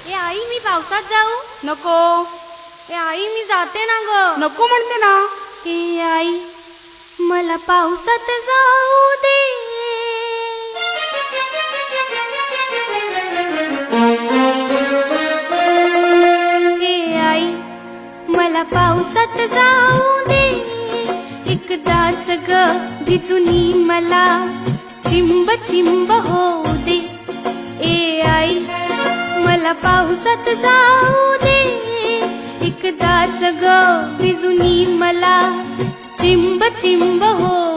ए आई मी पावसात जाऊ? नको. ए आई मी जाते ना ग. नको म्हणते ना. ए आई मला पावसात जाऊ दे. ए आई मला पावसात जाऊ दे. एकदाच ग भिजूनी मला चिंब चिंब होऊ दे. ए आई मला पावसात जाऊ दे. एकदाच ग भिजूनी मला चिंब चिंब होऊ